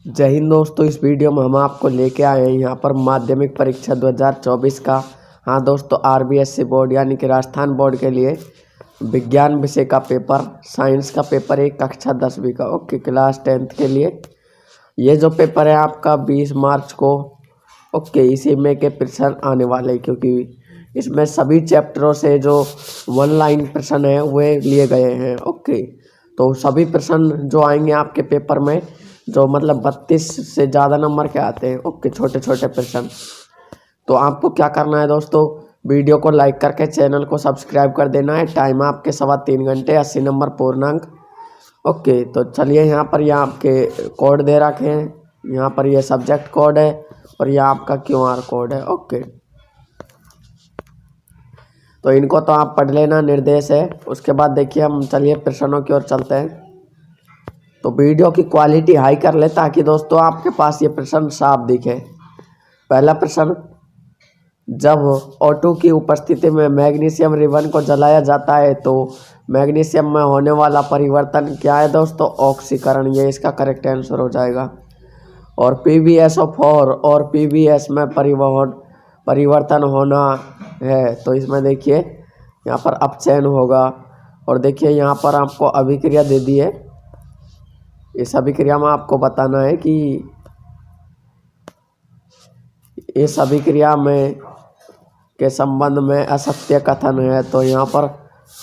जय हिंद दोस्तों। इस वीडियो में हम आपको लेके आए हैं यहाँ पर माध्यमिक परीक्षा 2024 का। हाँ दोस्तों, आरबीएससी बोर्ड यानी कि राजस्थान बोर्ड के लिए विज्ञान विषय का पेपर, साइंस का पेपर 1 कक्षा 10वीं का, ओके, क्लास 10th के लिए ये जो पेपर है आपका 20 मार्च को, ओके, इसी में के प्रश्न आने वाले हैं, क्योंकि इसमें सभी चैप्टरों से जो 1 लाइन प्रश्न है वे लिए गए हैं। ओके, तो सभी प्रश्न जो आएंगे आपके पेपर में, जो मतलब 32 से ज़्यादा नंबर के आते हैं, ओके, छोटे छोटे प्रश्न। तो आपको क्या करना है दोस्तों, वीडियो को लाइक करके चैनल को सब्सक्राइब कर देना है। टाइम आपके 3.25 घंटे, 80 नंबर पूर्णांक। ओके, तो चलिए, यहाँ पर ये आपके कोड दे रखे हैं। यहाँ पर ये सब्जेक्ट कोड है और यह आपका QR कोड है। ओके, तो इनको तो आप पढ़ लेना, निर्देश है। उसके बाद देखिए, हम चलिए प्रश्नों की ओर चलते हैं। तो वीडियो की क्वालिटी हाई कर ले ताकि दोस्तों आपके पास ये प्रश्न साफ दिखे। पहला प्रश्न, जब O2 की उपस्थिति में मैग्नीशियम रिबन को जलाया जाता है तो मैग्नीशियम में होने वाला परिवर्तन क्या है दोस्तों? ऑक्सीकरण। ये इसका करेक्ट आंसर हो जाएगा। और PbSO4 और PbS में परिवर्तन होना है तो इसमें देखिए यहाँ पर अपचयन होगा। और देखिए यहाँ पर आपको अभिक्रिया दे दी है। इस अभिक्रिया में आपको बताना है कि इस अभिक्रिया में के संबंध में असत्य कथन है। तो यहाँ पर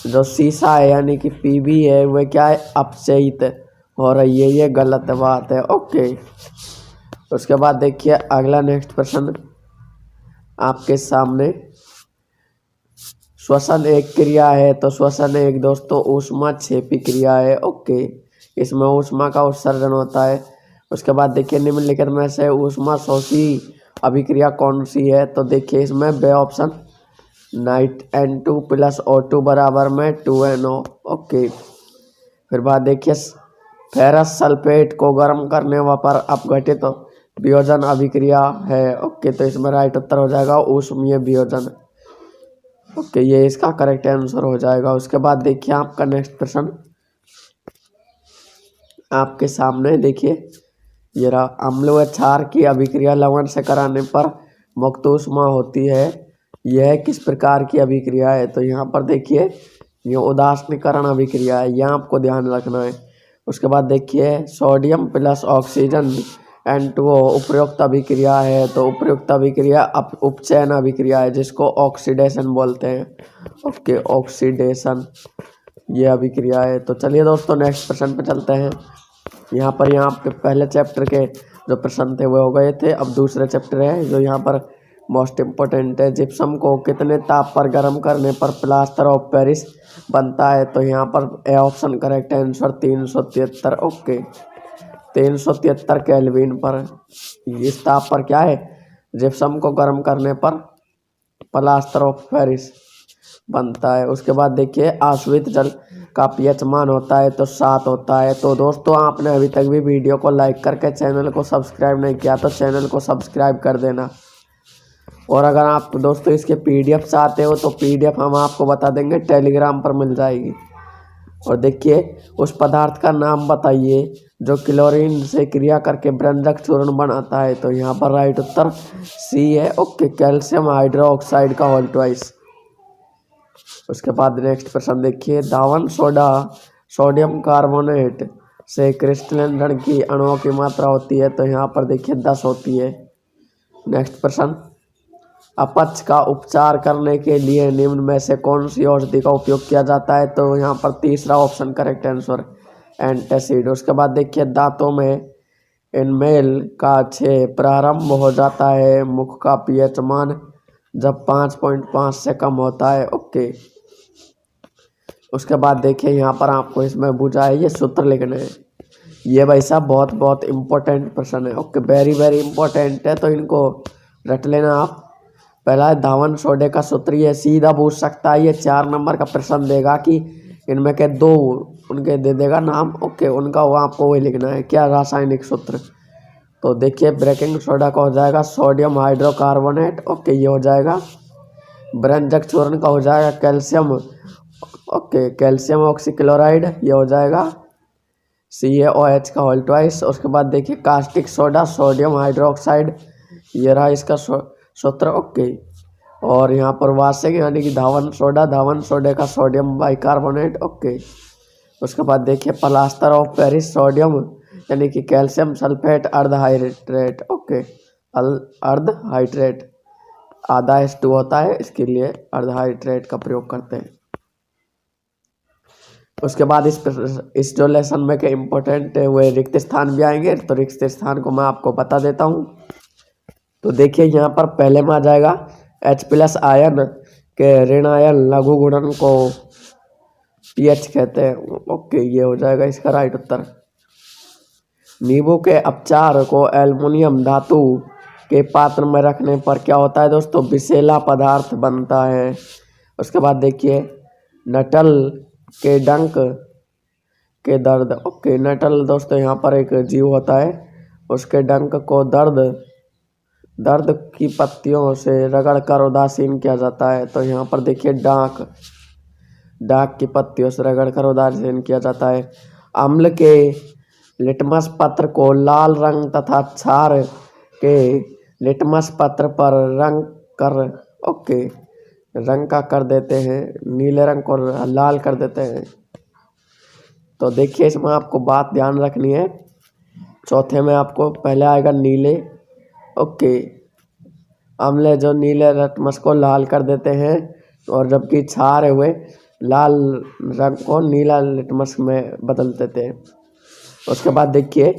जो शीशा है यानी कि Pb है वह क्या है? अपचयित हो रही है। ये गलत बात है। ओके, उसके बाद देखिए अगला नेक्स्ट प्रश्न आपके सामने। श्वसन एक क्रिया है तो श्वसन एक दोस्तों ऊष्माक्षेपी क्रिया है। ओके, इसमें ऊष्मा का उत्सर्जन होता है। उसके बाद देखिए निम्नलिखित में से ऊष्मा शोषी अभिक्रिया कौन सी है? तो देखिए इसमें B option night N2 + O2 बराबर में 2NO। ओके, फिर बाद देखिए फेरस सल्फेट को गर्म करने पर अपघटित वियोजन अभिक्रिया है। ओके, तो इसमें राइट उत्तर हो जाएगा ऊष्मीय वियोजन। ओके, ये इसका करेक्ट आंसर हो जाएगा। उसके बाद देखिए आपका नेक्स्ट प्रश्न आपके सामने। देखिए ये रहा, अम्ल व क्षार की अभिक्रिया लवण से कराने पर मुक्त ऊष्मा होती है। यह किस प्रकार की अभिक्रिया है? तो यहाँ पर देखिए ये उदासीनीकरण अभिक्रिया है, यह आपको ध्यान रखना है। उसके बाद देखिए सोडियम + ऑक्सीजन N2O उपयुक्त अभिक्रिया है। तो उपयुक्त अभिक्रिया उपचयन अभिक्रिया है, जिसको ऑक्सीडेशन बोलते हैं। ओके, ऑक्सीडेशन ये अभिक्रिया है। तो चलिए दोस्तों नेक्स्ट प्रश्न पे चलते हैं। यहाँ पर आपके पहले चैप्टर के जो प्रश्न थे वो हो गए थे। अब दूसरे चैप्टर है जो यहाँ पर मोस्ट इम्पोर्टेंट है। जिप्सम को कितने ताप पर गर्म करने पर प्लास्टर ऑफ पेरिस बनता है? तो यहाँ पर A option correct answer 373। Okay, 373 kelvin पर। इस ताप पर क्या है? जिप्सम को गर्म करने पर प्लास्टर ऑफ पेरिस बनता है। उसके बाद देखिए आश्वित जल का pH मान होता है तो 7 होता है। तो दोस्तों आपने अभी तक भी वीडियो को लाइक करके चैनल को सब्सक्राइब नहीं किया तो चैनल को सब्सक्राइब कर देना। और अगर आप दोस्तों इसके PDF चाहते हो तो PDF हम आपको बता देंगे, टेलीग्राम पर मिल जाएगी। और देखिए उस पदार्थ का नाम बताइए जो क्लोरीन से क्रिया करके ब्रंजक चूर्ण बनाता है। तो यहाँ पर राइट उत्तर C है। ओके, कैल्शियम हाइड्रोक्साइड का होल ट्वाइस। उसके बाद नेक्स्ट प्रश्न देखिए, धावन सोडा सोडियम कार्बोनेट से क्रिस्टलन ऋण की अणुओं की मात्रा होती है। तो यहाँ पर देखिए 10 होती है। नेक्स्ट प्रश्न, अपच का उपचार करने के लिए निम्न में से कौन सी औषधि का उपयोग किया जाता है? तो यहाँ पर तीसरा ऑप्शन करेक्ट आंसर एंटासिड। उसके बाद देखिए दांतों में इनमेल का क्षय प्रारंभ हो जाता है मुख का pH मान जब 5.5 से कम होता है। ओके, उसके बाद देखिए यहाँ पर आपको इसमें बुझा है, ये सूत्र लिखने हैं। ये भाई साहब बहुत बहुत इम्पोर्टेंट प्रश्न है। ओके, वेरी वेरी इम्पोर्टेंट है, तो इनको रट लेना आप। पहला है धावन सोडे का सूत्र, ये सीधा पूछ सकता है। ये 4 नंबर का प्रश्न देगा कि इनमें के 2 उनके दे देगा नाम। ओके, उनका वो आपको वही लिखना है, क्या रासायनिक सूत्र। तो देखिए ब्रेकिंग सोडा का हो जाएगा सोडियम हाइड्रोकार्बोनेट। ओके, ये हो जाएगा। ब्रंजक चूर्ण का हो जाएगा कैल्शियम। ओके, कैल्शियम ऑक्सीक्लोराइड, ये हो जाएगा। CaOH का होल ट्वाइस। उसके बाद देखिए कास्टिक सोडा, सोडियम हाइड्रोक्साइड, ये रहा इसका सूत्र। ओके। और यहाँ पर वाशिंग यानी कि धावन सोडे का सोडियम बाइकार्बोनेट। ओके। उसके बाद देखिए प्लास्टर ऑफ पेरिस, सोडियम यानी कि कैल्शियम सल्फेट अर्ध हाइड्रेट। ओके। अर्ध हाइड्रेट आधा H2 होता है, इसके लिए अर्ध हाइड्रेट का प्रयोग करते हैं। उसके बाद इस जो लेसन में के इम्पोर्टेंट है वो रिक्त स्थान भी आएंगे, तो रिक्त स्थान को मैं आपको बता देता हूँ। तो देखिए यहाँ पर पहले में आ जाएगा H+ आयन के ऋण आयन लघु गुणन को pH कहते हैं। ओके, ये हो जाएगा इसका राइट उत्तर। नींबू के अपचार को एल्युमिनियम धातु के पात्र में रखने पर क्या होता है दोस्तों? विषैला पदार्थ बनता है। उसके बाद देखिए नटल के डंक के दर्द। ओके, नटल दोस्तों यहाँ पर एक जीव होता है, उसके डंक को दर्द की पत्तियों से रगड़ कर उदासीन किया जाता है। तो यहाँ पर देखिए डाक की पत्तियों से रगड़ कर उदासीन किया जाता है। अम्ल के लिटमस पत्र को लाल रंग तथा क्षार के लिटमस पत्र पर रंग का कर देते हैं, नीले रंग को लाल कर देते हैं। तो देखिए इसमें आपको बात ध्यान रखनी है। चौथे में आपको पहले आएगा नीले। ओके, अम्ल जो नीले लिटमस को लाल कर देते हैं, और जबकि क्षार हुए लाल रंग को नीला लिटमस में बदल देते हैं। उसके बाद देखिए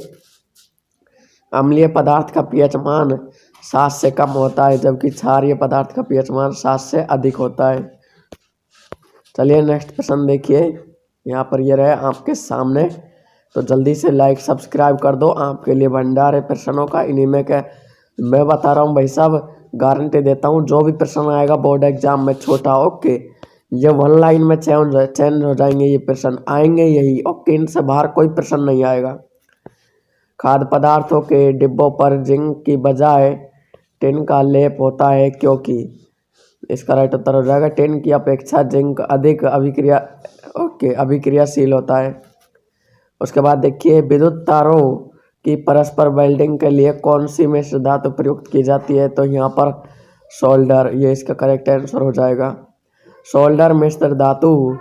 अम्लीय पदार्थ का pH मान 7 से कम होता है, जबकि क्षारीय पदार्थ का pH मान 7 से अधिक होता है। चलिए नेक्स्ट प्रश्न देखिए, यहाँ पर ये रहे आपके सामने। तो जल्दी से लाइक सब्सक्राइब कर दो, आपके लिए भंडार है प्रश्नों का। इन्हीं में क्या मैं बता रहा हूँ भाई साहब, गारंटी देता हूँ जो भी प्रश्न आएगा बोर्ड एग्जाम में छोटा, ओके, ये 1 लाइन में चेंज हो जाएंगे, ये प्रश्न आएंगे यही। ओके, इनसे बाहर कोई प्रश्न नहीं आएगा। खाद्य पदार्थों के डिब्बों पर जिंक की बजाय टिन का लेप होता है क्योंकि? इसका राइट उत्तर हो जाएगा टिन की अपेक्षा जिंक अधिक अभिक्रियाशील होता है। उसके बाद देखिए विद्युत तारों की परस्पर वेल्डिंग के लिए कौन सी मिश्र धातु प्रयुक्त की जाती है? तो यहाँ पर सोल्डर, ये इसका करेक्ट आंसर हो जाएगा। सोल्डर मिश्र धातु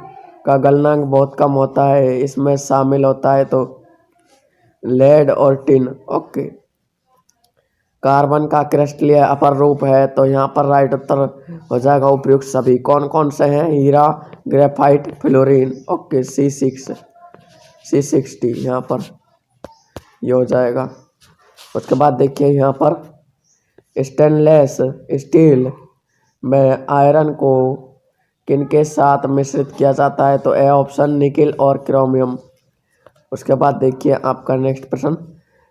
का गलनांक बहुत कम होता है, इसमें शामिल होता है तो लेड और टिन। ओके, कार्बन का क्रिस्टलीय अपर रूप है, तो यहाँ पर राइट उत्तर हो जाएगा उपयुक्त सभी। कौन कौन से हैं? हीरा, ग्रेफाइट, फ्लोरीन। ओके, C60 यहाँ पर ये हो जाएगा। उसके बाद देखिए यहाँ पर स्टेनलेस स्टील में आयरन को किनके साथ मिश्रित किया जाता है? तो ए ऑप्शन निकिल और क्रोमियम। उसके बाद देखिए आपका नेक्स्ट प्रश्न,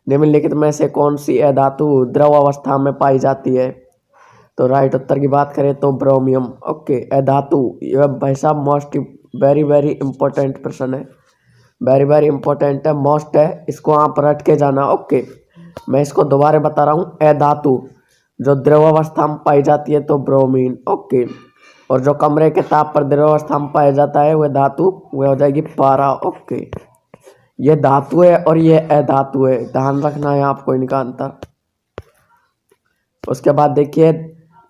निम्नलिखित में से कौन सी अधातु द्रव अवस्था में पाई जाती है? तो राइट उत्तर की बात करें तो ब्रोमियम। ओके, अधातु, यह भाई साहब मोस्ट वेरी इंपॉर्टेंट प्रश्न है, वेरी इंपॉर्टेंट है, मोस्ट है, इसको आप रट के जाना। ओके, मैं इसको दोबारा बता रहा हूँ। अधातु जो द्रव अवस्था में पाई जाती है तो ब्रोमीन। ओके, और जो कमरे के ताप पर द्रव अवस्था में पाया जाता है वह धातु, वह हो जाएगी पारा। ओके, ये धातु है और ये अधातु है, ध्यान रखना है आपको इनका अंतर। उसके बाद देखिए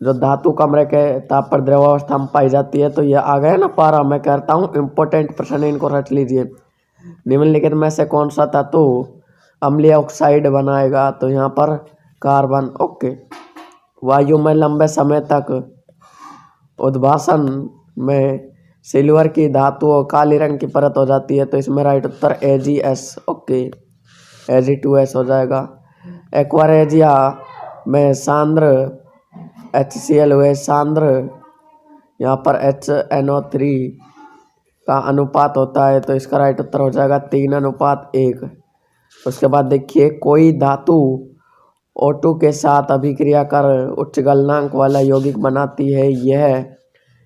जो धातु कमरे के ताप पर द्रव अवस्था में पाई जाती है, तो ये आ गया ना पारा। मैं कहता हूँ इंपॉर्टेंट प्रश्न, इनको रट लीजिए। निम्नलिखित में से कौन सा धातु अम्लीय ऑक्साइड बनाएगा? तो यहाँ पर कार्बन। ओके, वायु में लंबे समय तक उद्भासन में सिल्वर की धातु और काली रंग की परत हो जाती है, तो इसमें राइट उत्तर AgS। ओके, Ag2S हो जाएगा। एक्वारेजिया में सांद्र HCl हुए सांद्र यहाँ पर HNO3 का अनुपात होता है, तो इसका राइट उत्तर हो जाएगा 3:1। उसके बाद देखिए कोई धातु O2 के साथ अभिक्रिया कर उच्च गलनांक वाला यौगिक बनाती है, यह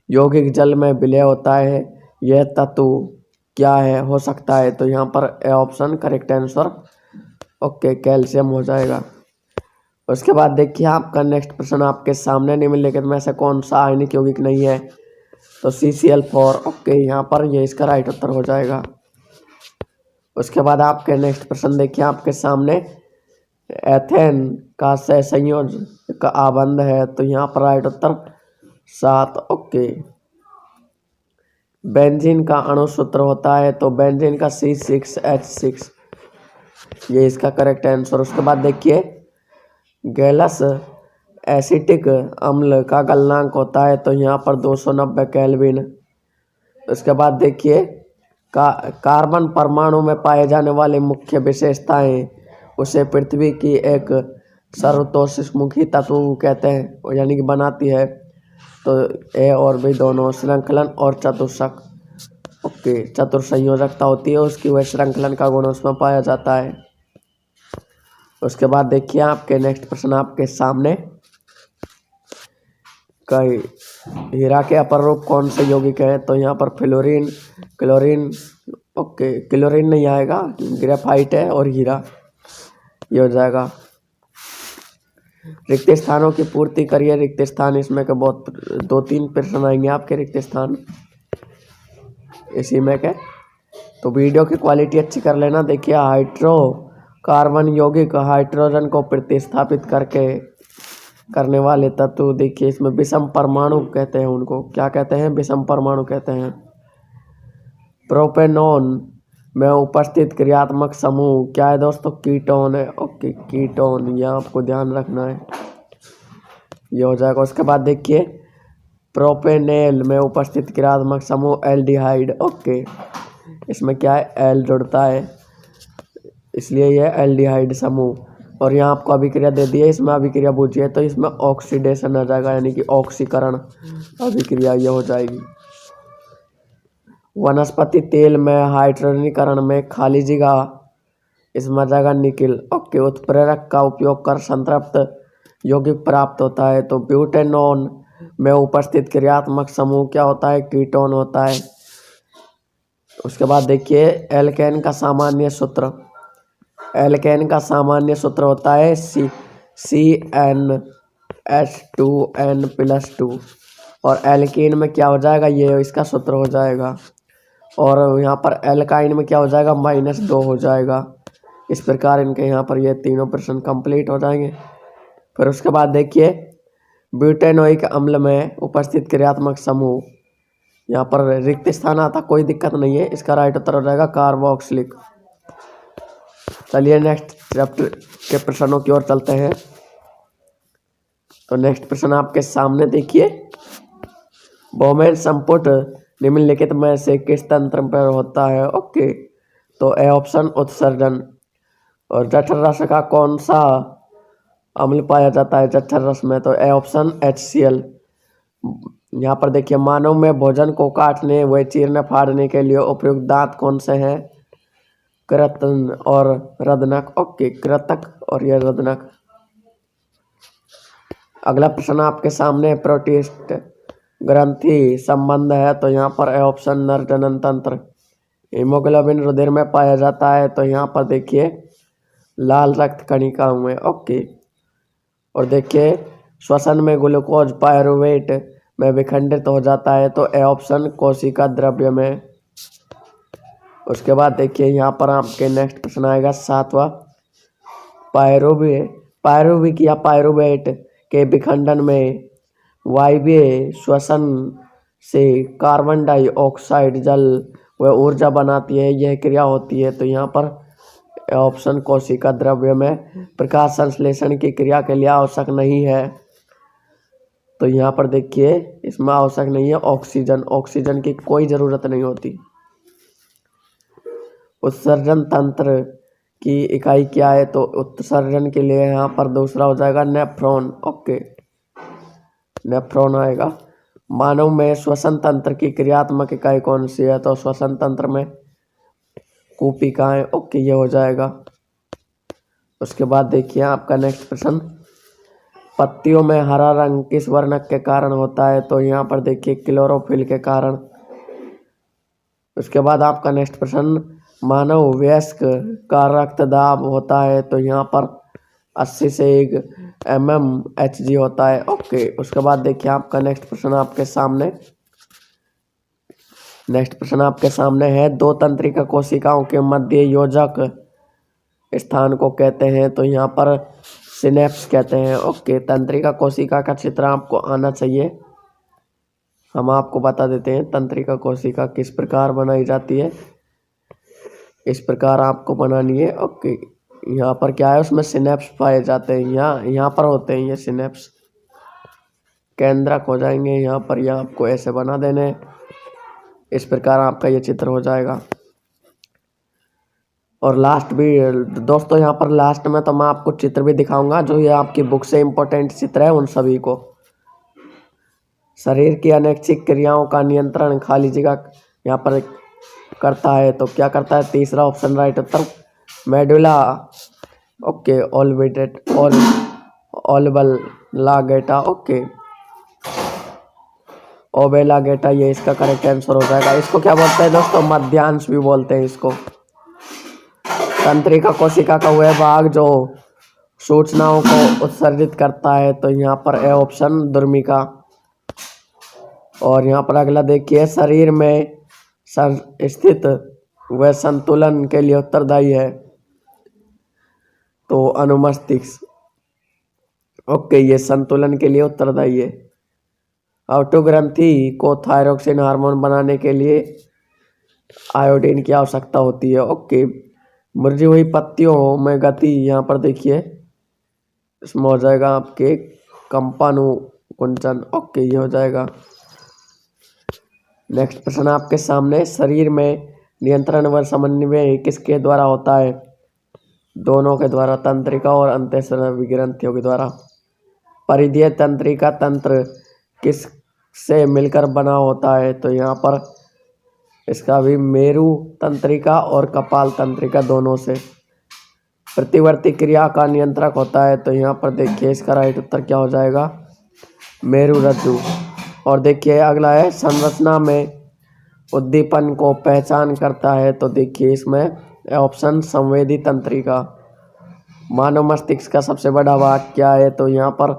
यौगिक जल में विलय होता है, यह तत्व क्या है हो सकता है? तो यहाँ पर A option correct answer. Okay, calcium हो जाएगा। उसके बाद देखिए आपका नेक्स्ट प्रश्न आपके सामने, निम्नलिखित में से कौन सा आयनिक यौगिक नहीं है? तो CCl4। ओके, यहाँ पर ये इसका राइट उत्तर हो जाएगा। उसके बाद आपके नेक्स्ट प्रश्न देखिए आपके सामने, एथेन का संयोज का आबंध है, तो यहाँ पर राइट उत्तर 7। ओके। बेंजीन का अणु सूत्र होता है, तो बेंजीन का C6H6, ये इसका करेक्ट आंसर। उसके बाद देखिए गैलस एसिटिक अम्ल का गलनांक होता है, तो यहाँ पर 290 केल्विन। उसके बाद देखिए कार्बन परमाणु में पाए जाने वाली मुख्य विशेषताएं, उसे पृथ्वी की एक सर्वतोषमुखी तत्व कहते हैं, यानी कि बनाती है। तो ए और बी दोनों श्रृंखलन और चतुष्क, ओके, चतुर्संयोजकता होती है उसकी, वह श्रृंखलन का गुण उसमें पाया जाता है। उसके बाद देखिए आपके नेक्स्ट प्रश्न आपके सामने, कई हीरा के अपर रूप कौन से यौगिक है, तो यहाँ पर फ्लोरीन, क्लोरीन, ओके, क्लोरीन नहीं आएगा, ग्रेफाइट है और हीरा, ये हो जाएगा। रिक्त स्थानों की पूर्ति करिए। रिक्त स्थान इसमें के बहुत 2-3 प्रश्न आएंगे आपके रिक्त स्थान इसी में के, तो वीडियो की क्वालिटी अच्छी कर लेना। देखिए हाइड्रोकार्बन यौगिक हाइड्रोजन को प्रतिस्थापित करने वाले तत्व, देखिए इसमें विषम परमाणु कहते हैं, उनको क्या कहते हैं, विषम परमाणु कहते हैं। प्रोपेनॉन में उपस्थित क्रियात्मक समूह क्या है दोस्तों, कीटोन है। ओके, कीटोन, यह आपको ध्यान रखना है, ये हो जाएगा। उसके बाद देखिए प्रोपेनेल में उपस्थित क्रियात्मक समूह एल्डिहाइड। ओके, इसमें क्या है, एल जुड़ता है, इसलिए यह एल्डिहाइड समूह। और यहाँ आपको अभिक्रिया दे दी है, इसमें अभिक्रिया बूझिए, तो इसमें ऑक्सीडेशन आ जाएगा, यानी कि ऑक्सीकरण अभिक्रिया ये हो जाएगी। वनस्पति तेल में हाइड्रोजनीकरण में खाली जगह, इसमें आ जाएगा निकिल। ओके, उत्प्रेरक का उपयोग कर संतृप्त यौगिक प्राप्त होता है, तो ब्यूटेनॉन में उपस्थित क्रियात्मक समूह क्या होता है, कीटोन होता है। उसके बाद देखिए एल्केन का सामान्य सूत्र, एल्केन का सामान्य सूत्र होता है CnH2n+2, और एल्कीन में क्या हो जाएगा, ये इसका सूत्र हो जाएगा। और यहाँ पर एल्काइन में क्या हो जाएगा, -2 हो जाएगा। इस प्रकार इनके यहाँ पर ये तीनों प्रश्न कंप्लीट हो जाएंगे। फिर उसके बाद देखिए ब्यूटेनोइक अम्ल में उपस्थित क्रियात्मक समूह, यहाँ पर रिक्त स्थान आता, कोई दिक्कत नहीं है, इसका राइट उत्तर हो जाएगा कार्बोक्सिलिक। चलिए नेक्स्ट चैप्टर के प्रश्नों की ओर चलते हैं। तो नेक्स्ट प्रश्न आपके सामने देखिए, बोमेन संपुट निम्नलिखित में से किस तंत्र पर होता है। ओके, तो ए ऑप्शन उत्सर्जन। और जठर रस का कौन सा अम्ल पाया जाता है जठर रस में, तो ए ऑप्शन HCl। यहाँ पर देखिए मानव में भोजन को काटने व चीरने फाड़ने के लिए उपयुक्त दांत कौन से हैं, कृतन और रदनक। ओके, कृतक और यह रदनक। अगला प्रश्न आपके सामने प्रोटिस्ट ग्रंथि संबंध है, तो यहाँ पर ए ऑप्शन नर जनन तंत्र। हीमोग्लोबिन रुधिर में पाया जाता है, तो यहाँ पर देखिए लाल रक्त कणिकाओं में। ओके, और देखिए श्वसन में ग्लूकोज पायरुवेट में विखंडित हो जाता है, तो ए ऑप्शन कोशिका द्रव्य में। उसके बाद देखिए यहाँ पर आपके नेक्स्ट प्रश्न आएगा 7वां, पायरुविक या पायरुवेट के विखंडन में वायवीय श्वसन से कार्बन डाइऑक्साइड जल व ऊर्जा बनाती है, यह क्रिया होती है, तो यहाँ पर ऑप्शन कोशिका द्रव्य में। प्रकाश संश्लेषण की क्रिया के लिए आवश्यक नहीं है, तो यहाँ पर देखिए इसमें आवश्यक नहीं है ऑक्सीजन, ऑक्सीजन की कोई ज़रूरत नहीं होती। उत्सर्जन तंत्र की इकाई क्या है, तो उत्सर्जन के लिए यहाँ पर दूसरा हो जाएगा नेफ्रॉन। ओके, नेफ्रॉन आएगा। मानव में श्वसन तंत्र की क्रियात्मक इकाई कौन सी है, तो श्वसन तंत्र में कूपिकाएं। ओके, ये हो जाएगा। उसके बाद देखिए आपका नेक्स्ट प्रश्न, पत्तियों में हरा रंग किस वर्णक के कारण होता है, तो यहाँ पर देखिए क्लोरोफिल के कारण। उसके बाद आपका नेक्स्ट प्रश्न, मानव वयस्क का रक्तदाब होता है, तो यहाँ पर 80 से 1 mmHg होता है। ओके, उसके बाद देखिए आपका नेक्स्ट प्रश्न आपके सामने, नेक्स्ट प्रश्न आपके सामने है, दो तंत्रिका कोशिकाओं के मध्य योजक स्थान को कहते हैं, तो यहाँ पर सिनेप्स कहते हैं। ओके, तंत्रिका कोशिका का चित्र आपको आना चाहिए। हम आपको बता देते हैं तंत्रिका कोशिका किस प्रकार बनाई जाती है। इस प्रकार आपको बनानी है। ओके, यहाँ पर क्या है, उसमें सिनेप्स पाए जाते हैं। यहाँ पर होते हैं ये सिनेप्स, केंद्रक हो जाएंगे यहाँ पर। यहाँ आपको ऐसे बना देने, इस प्रकार आपका ये चित्र हो जाएगा। और लास्ट भी दोस्तों, यहाँ पर लास्ट में तो मैं आपको चित्र भी दिखाऊंगा जो ये आपकी बुक से इम्पोर्टेंट चित्र है उन सभी को। शरीर की अनैच्छिक क्रियाओं का नियंत्रण खाली जगह यहाँ पर करता है, तो क्या करता है? तीसरा ऑप्शन राइट उत्तर, मेडुला ओके ओल्बेला-गेटा ओके ओबेला-गेटा, ये इसका करेक्ट आंसर हो जाएगा। इसको क्या बोलते हैं दोस्तों? मध्यांश भी बोलते हैं इसको। तंत्रिका कोशिका का वह भाग जो सूचनाओं को उत्सर्जित करता है, तो यहाँ पर ए ऑप्शन दुर्मिका। और यहाँ पर अगला देखिए, शरीर में स्थित वह संतुलन के लिए उत्तरदायी है, तो अनुमस्तिष्क ओके, ये संतुलन के लिए उत्तरदायी है। ऑटो ग्रंथि को थायरोक्सिन हार्मोन बनाने के लिए आयोडीन की आवश्यकता होती है। ओके, मुरझी हुई पत्तियों में गति, यहाँ पर देखिए इसमें हो जाएगा आपके कंपानुकुंचन। ओके, ये हो जाएगा। नेक्स्ट प्रश्न आपके सामने, शरीर में नियंत्रण व समन्वय किसके द्वारा होता है? दोनों के द्वारा, तंत्रिका और अंतःस्रावी ग्रंथियों के द्वारा। परिधीय तंत्रिका तंत्र किस से मिलकर बना होता है? तो यहाँ पर इसका भी मेरु तंत्रिका और कपाल तंत्रिका दोनों से। प्रतिवर्ती क्रिया का नियंत्रक होता है, तो यहाँ पर देखिए इसका राइट उत्तर क्या हो जाएगा? मेरु रज्जु। और देखिए अगला है, संरचना में उद्दीपन को पहचान करता है, तो देखिए इसमें ऑप्शन संवेदी तंत्रिका। मानव मस्तिष्क का सबसे बड़ा भाग क्या है? तो यहाँ पर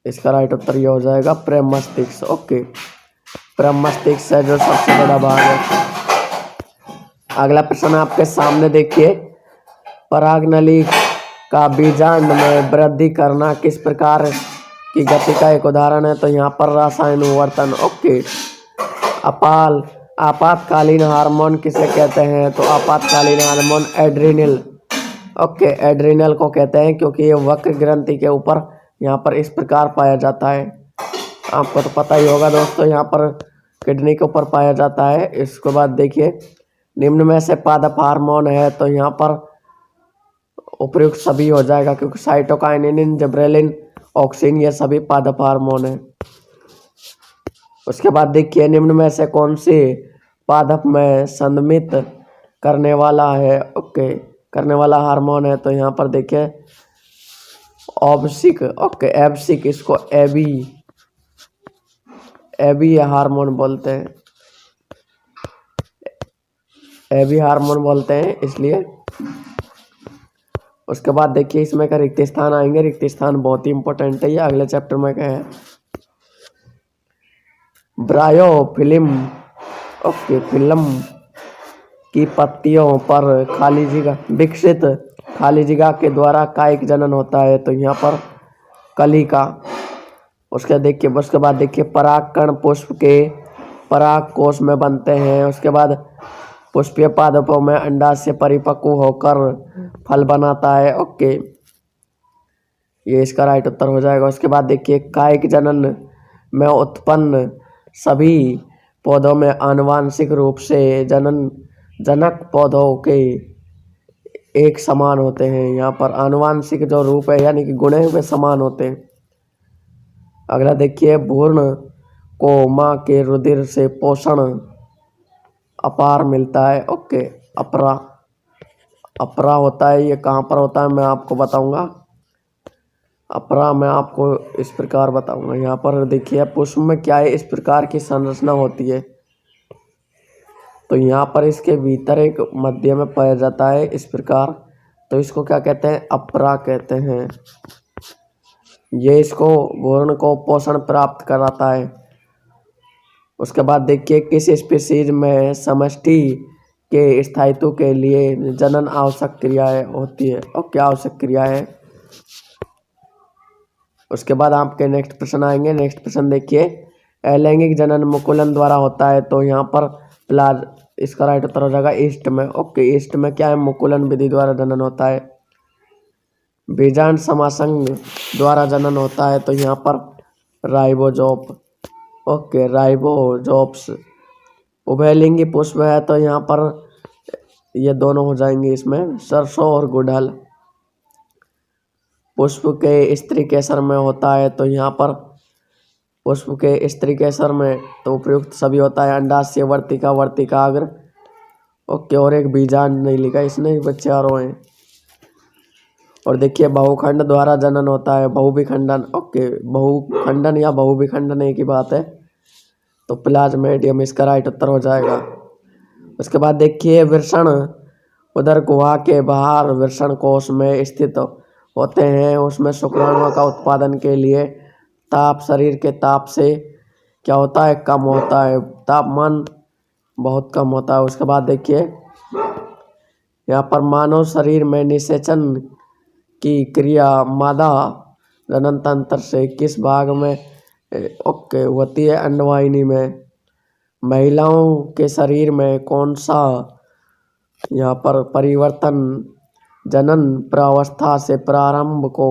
इसका राइट उत्तर ये हो जाएगा प्रेम मस्तिष्क। ओके, प्रेम मस्तिष्क है जो सबसे बड़ा भाग है। अगला प्रश्न आपके सामने देखिए, परागनली का बीजांड में वृद्धि करना किस प्रकार की गति का एक उदाहरण है? तो यहाँ पर रासायन विवर्तन। ओके, आपातकालीन हार्मोन किसे कहते हैं? तो आपातकालीन हार्मोन एड्रिनल। ओके, एड्रिनल को कहते हैं क्योंकि ये वक्र ग्रंथि के ऊपर यहाँ पर इस प्रकार पाया जाता है। आपको तो पता ही होगा दोस्तों, यहाँ पर किडनी के ऊपर पाया जाता है। इसके बाद देखिए, निम्न में से पादप हार्मोन है, तो यहाँ पर उपयुक्त सभी हो जाएगा क्योंकि साइटोकाइनिन, जिबरेलिन, ऑक्सिन, ये सभी पादप हार्मोन है। उसके बाद देखिए, निम्न में से कौन सी पादप में संदमित करने वाला है? ओके, करने वाला हार्मोन है, तो यहाँ पर देखिए ऑब्सिक। ओके, एब्सिक, इसको एबी हार्मोन बोलते हैं, एबी हार्मोन बोलते हैं इसलिए। उसके बाद देखिए इसमें का रिक्त स्थान आएंगे। रिक्त स्थान बहुत ही इंपॉर्टेंट है, ये अगले चैप्टर में क्या है। ब्रायोफिल्म ओके, फिल्म की पत्तियों पर खाली जगह विकसित खाली जगह के द्वारा कायिक जनन होता है, तो यहाँ पर कलिका। उसके बाद देखिए परागकण पुष्प के पराग कोश में बनते हैं। उसके बाद पुष्पीय पादपों में अंडाशय परिपक्व होकर फल बनाता है। ओके, ये इसका राइट उत्तर हो जाएगा। उसके बाद देखिए कायिक जनन में उत्पन्न सभी पौधों में आनुवांशिक रूप से जनक पौधों के एक समान होते हैं। यहाँ पर आनुवांशिक जो रूप है यानी कि गुण है वे समान होते हैं। अगला देखिए, भ्रूण को माँ के रुधिर से पोषण अपार मिलता है। ओके, अपरा होता है, ये कहाँ पर होता है मैं आपको बताऊंगा। अपरा मैं आपको इस प्रकार बताऊंगा। यहाँ पर देखिए पुष्प में क्या है, इस प्रकार की संरचना होती है, तो यहाँ पर इसके भीतर एक मध्य में पाया जाता है इस प्रकार, तो इसको क्या कहते हैं? अपरा कहते हैं। ये इसको भ्रूण को पोषण प्राप्त कराता है। उसके बाद देखिए किस स्पीशीज में समष्टि के स्थायित्व के लिए जनन आवश्यक क्रियाएं होती है और क्या आवश्यक क्रिया है। उसके बाद आपके नेक्स्ट प्रश्न आएंगे। नेक्स्ट प्रश्न देखिए, अलैंगिक जनन मुकुलन द्वारा होता है, तो यहाँ पर प्लाज इसका राइट उत्तर हो जाएगा ईस्ट में। ओके, ईस्ट में क्या है, मुकुलन विधि द्वारा जनन होता है। बीजांड समासंग द्वारा जनन होता है, तो यहाँ पर राइबोजोप। ओके, राइबोजोप्स। उभयलिंगी पुष्प है, तो यहाँ पर ये दोनों हो जाएंगे इसमें, सरसों और गुड़हल। पुष्प के स्त्री केसर में होता है, तो यहाँ पर पुष्प के स्त्री केसर में तो उपयुक्त सभी होता है, अंडाशय, वर्तिका, वर्तिकाग्र। ओके, और एक बीजांड नहीं लिखा इसने, बच्चे आ रहे हैं। और देखिए बहुखंड द्वारा जनन होता है, बहुविखंडन। ओके, बहुखंडन या बहुविखंडन एक ही बात है, तो प्लाज्मेडियम इसका राइट उत्तर हो जाएगा। उसके बाद देखिए वृषण उदर गुहा के बाहर वृषण कोश में स्थित होते हैं, उसमें शुक्राणुओं का उत्पादन के लिए ताप शरीर के ताप से क्या होता है, कम होता है, तापमान बहुत कम होता है। उसके बाद देखिए यहाँ पर मानव शरीर में निषेचन की क्रिया मादा जनन तंत्र से किस भाग में ओके होती है, अंडवाहिनी में। महिलाओं के शरीर में कौन सा यहाँ पर परिवर्तन जनन प्रावस्था से प्रारंभ को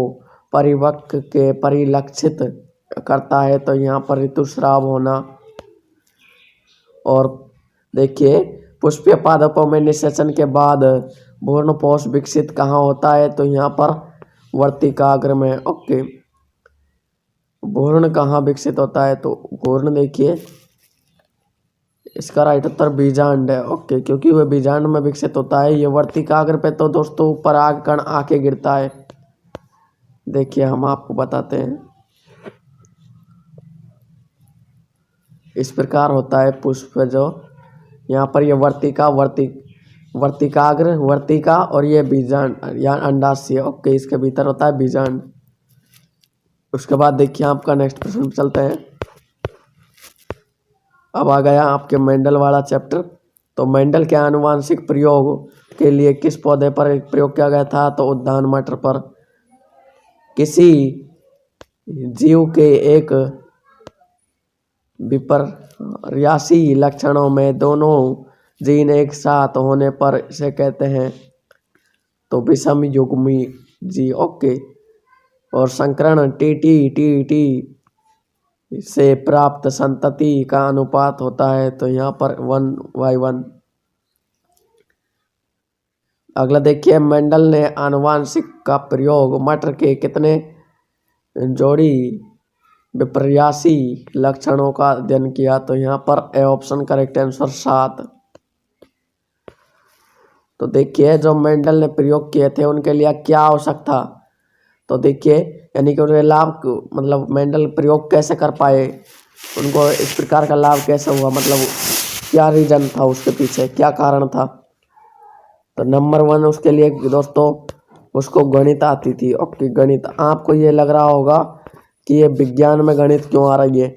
परिपक्व के परिलक्षित करता है, तो यहाँ पर ऋतुस्राव होना। और देखिए पुष्पीय पादपों में निषेचन के बाद भ्रूणपोष विकसित कहाँ होता है, तो यहाँ पर वर्तिकाग्र में। ओके, भ्रूण कहाँ विकसित होता है, तो भ्रूण देखिए इसका राइट उत्तर बीजांड है। ओके, क्योंकि वह बीजांड में विकसित होता है। ये वर्तिकाग्र पे तो दोस्तों परागकण आके गिरता है। देखिए हम आपको बताते हैं, इस प्रकार होता है पुष्प, जो यहाँ पर ये वर्तिकाग्र, वर्तिका, और ये बीजांड या अंडाशय। ओके, इसके भीतर होता है बीजांड। उसके बाद देखिए आपका नेक्स्ट प्रश्न चलते हैं। अब आ गया आपके मेंडल वाला चैप्टर। तो मेंडल के आनुवांशिक प्रयोग के लिए किस पौधे पर एक प्रयोग किया गया था, तो उद्यान मटर पर। किसी जीव के एक विपर्यासी लक्षणों में दोनों जीन एक साथ होने पर इसे कहते हैं, तो विषम युग्मी जी। ओके, और संकरण टी से प्राप्त संतति का अनुपात होता है, तो यहाँ पर 1/1। अगला देखिए, मेंडल ने आनुवांशिक का प्रयोग मटर के कितने जोड़ी विपर्यासी लक्षणों का अध्ययन किया, तो यहाँ पर ए ऑप्शन करेक्ट आंसर 7। तो देखिए जो मेंडल ने प्रयोग किए थे उनके लिए क्या आवश्यक था, तो देखिए यानी कि उन्हें लाभ, मतलब मेंडल प्रयोग कैसे कर पाए, उनको इस प्रकार का लाभ कैसे हुआ, मतलब क्या रीजन था उसके पीछे, क्या कारण था। तो नंबर 1 उसके लिए दोस्तों उसको गणित आती थी। ओके, गणित। आपको ये लग रहा होगा कि ये विज्ञान में गणित क्यों आ रही है,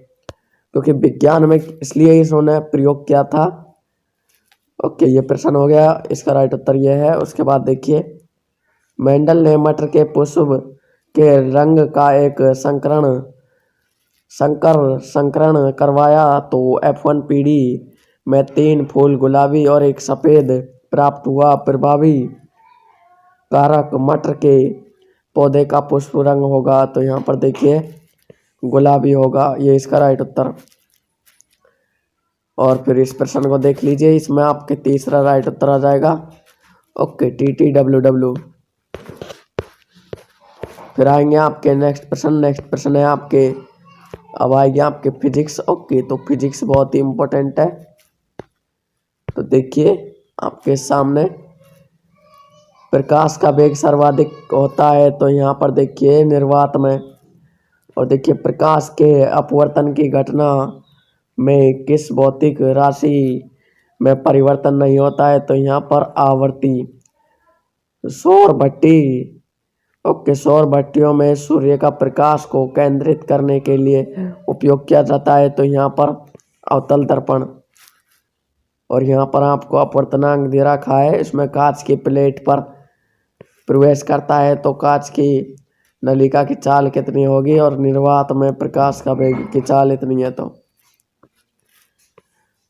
क्योंकि विज्ञान में इसलिए इन्होंने प्रयोग किया था। ओके, ये प्रश्न हो गया, इसका राइट उत्तर ये है। उसके बाद देखिए मेंडल ने मटर के पुष्प के रंग का एक संकरण करवाया, तो F1 पीढ़ी में 3 फूल गुलाबी और एक सफ़ेद प्राप्त हुआ। प्रभावी कारक मटर के पौधे का पुष्प रंग होगा, तो यहाँ पर देखिए गुलाबी होगा, ये इसका राइट उत्तर। और फिर इस प्रश्न को देख लीजिए, इसमें आपके तीसरा राइट उत्तर आ जाएगा। Okay, TTWW। फिर आएंगे आपके नेक्स्ट प्रश्न है आपके, अब आएंगे आपके फिजिक्स। ओके, तो फिजिक्स बहुत ही इम्पोर्टेंट है। तो देखिए आपके सामने प्रकाश का वेग सर्वाधिक होता है, तो यहाँ पर देखिए निर्वात में। और देखिए प्रकाश के अपवर्तन की घटना में किस भौतिक राशि में परिवर्तन नहीं होता है, तो यहाँ पर आवर्ती। सौर भट्टी। ओके, सौर भट्टियों में सूर्य का प्रकाश को केंद्रित करने के लिए उपयोग किया जाता है, तो यहाँ पर अवतल दर्पण। और यहाँ पर आपको अपवर्तनांक दे रखा है, इसमें कांच की प्लेट पर प्रवेश करता है तो कांच की नलिका की चाल कितनी होगी, और निर्वात में प्रकाश का वेग की चाल इतनी है।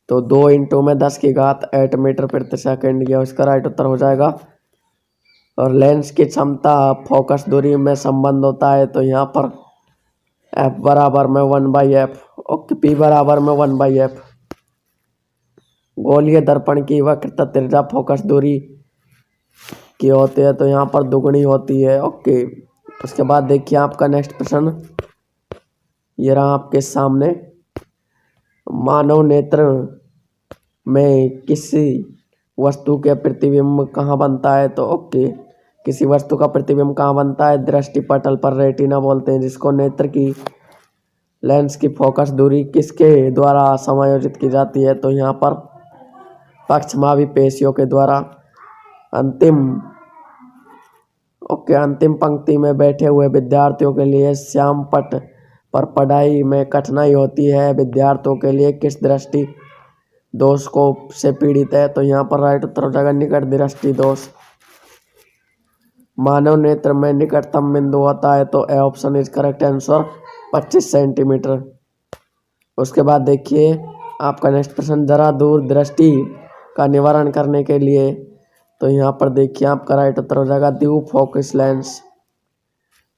तो 2 × 10⁸ मीटर प्रति सेकंड, यह उसका राइट उत्तर हो जाएगा। और लेंस की क्षमता फोकस दूरी में संबंध होता है, तो यहाँ पर F बराबर में 1/f, ओके, P बराबर में 1/f। गोलीय दर्पण की वक्रता त्रिज्या फोकस दूरी की होती है, तो यहाँ पर दुगुनी होती है, ओके। उसके बाद देखिए आपका नेक्स्ट प्रश्न, ये रहा आपके सामने। मानव नेत्र में किसी वस्तु के प्रतिबिंब कहाँ बनता है, तो ओके, किसी वस्तु का प्रतिबिंब कहाँ बनता है, दृष्टि पटल पर रेटिना बोलते हैं जिसको। नेत्र की लेंस की फोकस दूरी किसके द्वारा समायोजित की जाती है, तो यहाँ पर पक्षमावी पेशियों के द्वारा। अंतिम पंक्ति में बैठे हुए विद्यार्थियों के लिए श्याम पट पर पढ़ाई में कठिनाई होती है, विद्यार्थियों के लिए किस दृष्टि दोष को से पीड़ित है, तो यहाँ पर राइट उत्तर हो जाएगा निकट दृष्टि दोष। मानव नेत्र में निकटतम बिंदु होता है, तो A option is correct answer, 25 centimetre. उसके बाद देखिए आपका नेक्स्ट प्रश्न, जरा दूर दृष्टि का निवारण करने के लिए, तो यहाँ पर देखिए आपका राइट उत्तर हो जाएगा ड्यू फोकस लेंस।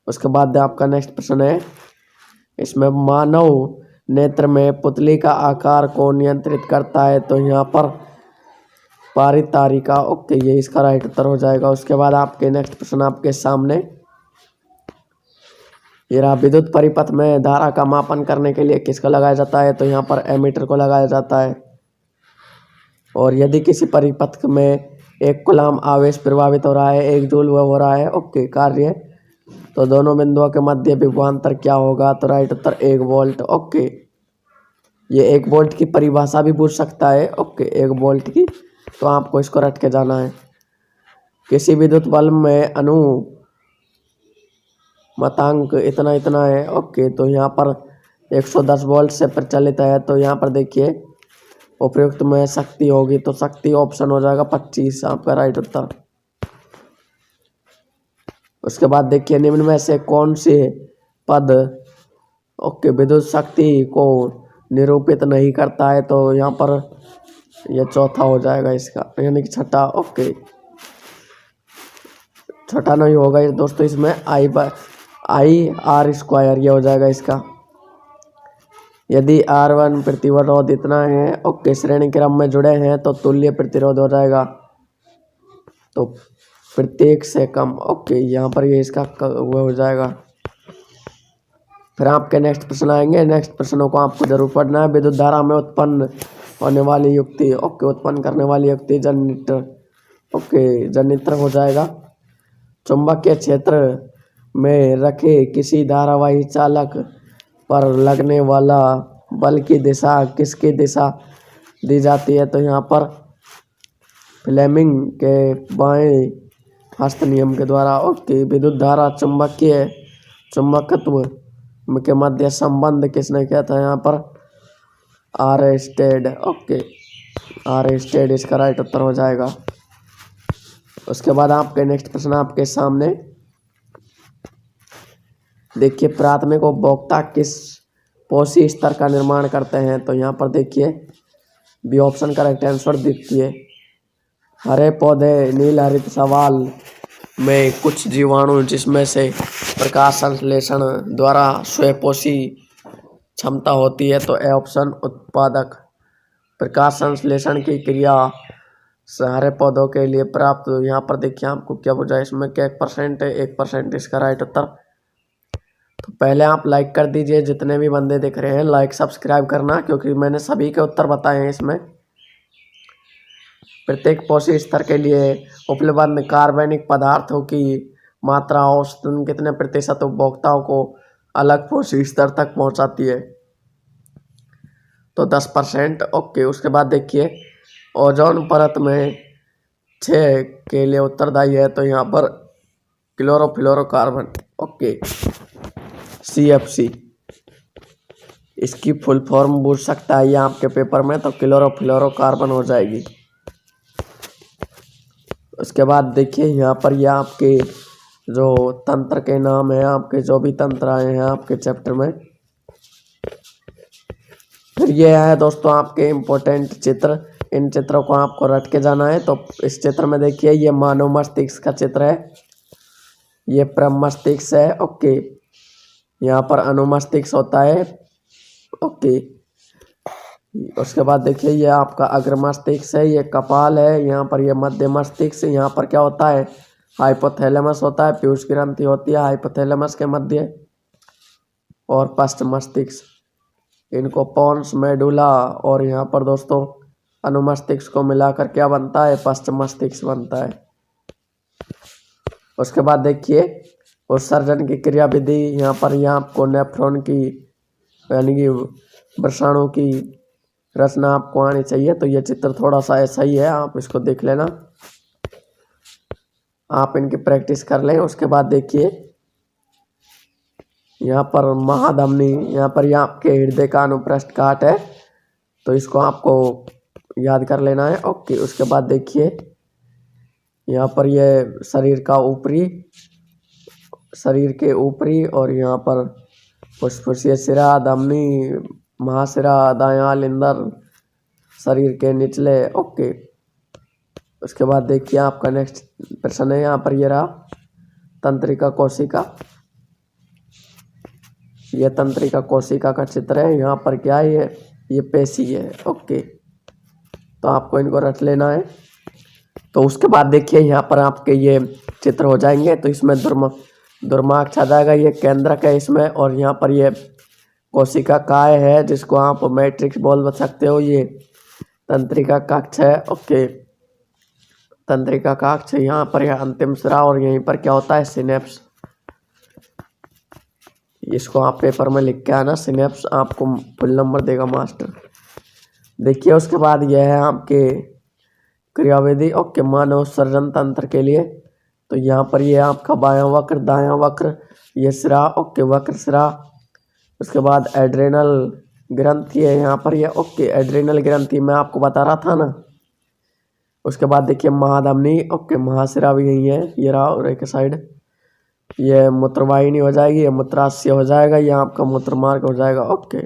उसके बाद आपका नेक्स्ट प्रश्न है, इसमें मानव नेत्र में पुतली का आकार को नियंत्रित करता है, तो यहाँ पर पारितारिका, ओके, ये इसका राइट उत्तर हो जाएगा। उसके बाद आपके नेक्स्ट प्रश्न आपके सामने, ये रहा, विद्युत परिपथ में धारा का मापन करने के लिए किसको लगाया जाता है, तो यहाँ पर एमीटर को लगाया जाता है। और यदि किसी परिपथ में 1 कूलम आवेश प्रभावित हो रहा है, 1 जूल वह हो रहा है, ओके, कार्य, तो दोनों बिंदुओं के मध्य विभवांतर क्या होगा, तो राइट उत्तर 1 वोल्ट, ओके। ये 1 वोल्ट की परिभाषा भी पूछ सकता है, ओके, 1 वोल्ट की, तो आपको इसको रट के जाना है। किसी विद्युत बल्ब में अनुमतांक इतना इतना है, ओके, तो यहाँ पर 110 वोल्ट से प्रचलित है, तो यहाँ पर देखिए उपयुक्त में शक्ति होगी, तो शक्ति ऑप्शन हो जाएगा 25, आपका राइट उत्तर। उसके बाद देखिए निम्न में से कौन से पद, ओके, विद्युत शक्ति को निरूपित नहीं करता है, तो यहाँ पर यह चौथा हो जाएगा इसका, यानी कि छठा, ओके, छठा नहीं होगा ये दोस्तों, इसमें I/R² ये हो जाएगा इसका। यदि R1 प्रतिरोध इतना है, ओके, श्रेणी क्रम में जुड़े हैं, तो तुल्य प्रतिरोध हो जाएगा, तो प्रत्येक से कम, ओके, यहाँ पर ये इसका वो हो जाएगा। फिर आपके नेक्स्ट प्रश्न आएंगे, नेक्स्ट प्रश्नों को आपको जरूर पढ़ना है। विद्युत धारा में उत्पन्न होने वाली युक्ति, ओके, उत्पन्न करने वाली युक्ति जनरेटर, ओके, जनरेटर हो जाएगा। चुंबकीय क्षेत्र में रखे किसी धारावाही चालक पर लगने वाला बल की दिशा किसकी दिशा दी जाती है, तो यहाँ पर फ्लेमिंग के बाएं हस्त नियम के द्वारा, ओके। विद्युत धारा चुंबकत्व के मध्य संबंध किसने किया था, यहाँ पर आर्स्टेड, ओके, आर्स्टेड इसका राइट उत्तर हो जाएगा। उसके बाद आपके नेक्स्ट प्रश्न आपके सामने देखिए, प्राथमिक उपभोक्ता किस पोषी स्तर का निर्माण करते हैं, तो यहाँ पर देखिए बी ऑप्शन करेक्ट आंसर देखिए। हरे पौधे नील हरित सवाल में कुछ जीवाणु जिसमें से प्रकाश संश्लेषण द्वारा स्वयंपोषी क्षमता होती है, तो ए ऑप्शन उत्पादक। प्रकाश संश्लेषण की क्रिया हरे पौधों के लिए प्राप्त, यहाँ पर देखिए आपको क्या बुझा, इसमें क्या 1% है, 1% इसका राइट उत्तर। तो पहले आप लाइक कर दीजिए, जितने भी बंदे देख रहे हैं लाइक सब्सक्राइब करना, क्योंकि मैंने सभी के उत्तर बताए हैं इसमें। प्रत्येक पोषी स्तर के लिए उपलब्ध कार्बनिक पदार्थों की मात्रा औसतन कितने प्रतिशत उपभोक्ताओं को अलग पोषी स्तर तक पहुंचाती है, तो 10%, ओके। उसके बाद देखिए ओजोन परत में 6 के लिए उत्तरदायी है, तो यहाँ पर क्लोरोफ्लोरोकार्बन, ओके, CFC। इसकी फुल फॉर्म पूछ सकता है ये आपके पेपर में, तो क्लोरोफ्लोरोकार्बन हो जाएगी। उसके बाद देखिए यहाँ पर ये आपके जो तंत्र के नाम है, आपके जो भी तंत्र आए हैं आपके चैप्टर में। फिर ये है दोस्तों आपके इम्पोर्टेंट चित्र, इन चित्रों को आपको रट के जाना है। तो इस चित्र में देखिए ये मानव मस्तिष्क का चित्र है, ये प्रमस्तिष्क है, ओके। यहाँ पर अनुमस्तिष्क होता है, ओके। उसके बाद देखिए ये आपका अग्र मस्तिष्क है, ये कपाल है। यहाँ पर ये मध्य मस्तिष्क, यहाँ पर क्या होता है, हाइपोथैलेमस होता है, पीयूष ग्रंथि होती है हाइपोथैलेमस के मध्य। और पश्च मस्तिष्क, इनको पोन्स मेडुला, और यहाँ पर दोस्तों अनुमस्तिष्क को मिलाकर क्या बनता है, पश्च मस्तिष्क बनता है। उसके बाद देखिए उत्सर्जन की क्रिया विधि, यहाँ पर यहाँ आपको नेफ्रॉन की यानी कि वृषणाणु की रचना आपको आनी चाहिए। तो ये चित्र थोड़ा सा ऐसा ही है, आप इसको देख लेना, आप इनकी प्रैक्टिस कर लें। उसके बाद देखिए यहाँ पर महाधमनी, यहाँ पर यह आपके हृदय का अनुप्रस्थ काट है, तो इसको आपको याद कर लेना है, ओके। उसके बाद देखिए यहाँ पर यह शरीर के ऊपरी और यहाँ पर फुसफुसिया सिरा, धमनी, महाशिरा, दायां लिंदर, शरीर के निचले, ओके। उसके बाद देखिए आपका नेक्स्ट प्रश्न है, यहाँ पर ये रहा तंत्रिका कोशिका, ये तंत्रिका कोशिका का चित्र है। यहाँ पर क्या है, ये पेशी है, ओके। तो आपको इनको रट लेना है। तो उसके बाद देखिए यहाँ पर आपके ये चित्र हो जाएंगे, तो इसमें दुर्माक्ष आ जाएगा, ये केंद्रक है इसमें। और यहाँ पर ये कोशिका काय है, जिसको आप मैट्रिक्स बोल सकते हो, ये तंत्रिका कक्ष है, ओके। तंत्रिका कक्ष, यहाँ पर यह अंतिम सिरा, और यहीं पर क्या होता है, सिनेप्स। इसको आप पेपर में लिख के आना, सिनेप्स आपको फुल नंबर देगा मास्टर। देखिए उसके बाद यह है आपके क्रियाविधि, ओके, मानव उत्सर्जन तंत्र के लिए। तो यहाँ पर ये आपका बायां वक्र, दायां वक्र, ये सिरा, ओके, वक्र सिरा। उसके बाद एड्रेनल ग्रंथि है यहाँ पर ये, ओके, एड्रेनल ग्रंथि मैं आपको बता रहा था ना। उसके बाद देखिए महाधमनी, ओके, महाशिरा भी यही है, ये रहा, और एक साइड ये मूत्रवाहिनी हो जाएगी, ये मूत्राशय हो जाएगा, ये आपका मूत्र मार्ग हो जाएगा, ओके।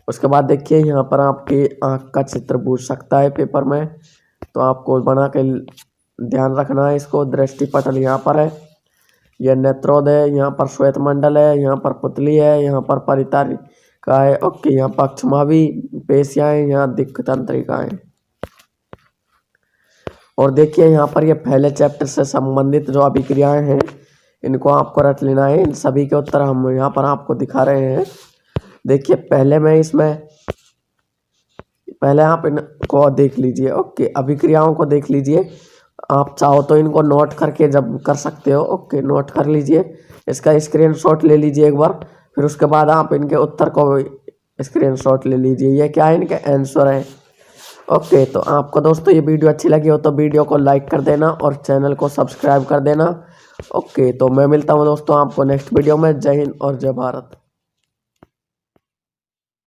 उसके बाद देखिए यहाँ पर आपकी आँख का चित्र पूछ सकता है पेपर में, तो आपको बना के ध्यान रखना है इसको। दृष्टिपटल यहाँ पर है, यह नेत्रोद है, यहाँ पर श्वेत मंडल है, यहाँ पर पुतली है, यहाँ पर परितारिका है, ओके। यहाँ पक्षमावी पेशियाँ हैं, यहाँ दिक्क तंत्रिका है। और देखिए यहाँ पर ये पहले चैप्टर से संबंधित जो अभिक्रियाएं हैं, इनको आपको रट लेना है। इन सभी के उत्तर हम यहाँ पर आपको दिखा रहे हैं। देखिए पहले आप इनको देख लीजिए, ओके, अभिक्रियाओं को देख लीजिए। आप चाहो तो इनको नोट करके जब कर सकते हो, ओके, नोट कर लीजिए, इसका स्क्रीनशॉट ले लीजिए एक बार। फिर उसके बाद आप इनके उत्तर को स्क्रीनशॉट ले लीजिए, ये क्या है, इनके आंसर है, ओके। तो आपको दोस्तों ये वीडियो अच्छी लगी हो तो वीडियो को लाइक कर देना और चैनल को सब्सक्राइब कर देना, ओके। तो मैं मिलता हूँ दोस्तों आपको नेक्स्ट वीडियो में। जय हिंद और जय भारत।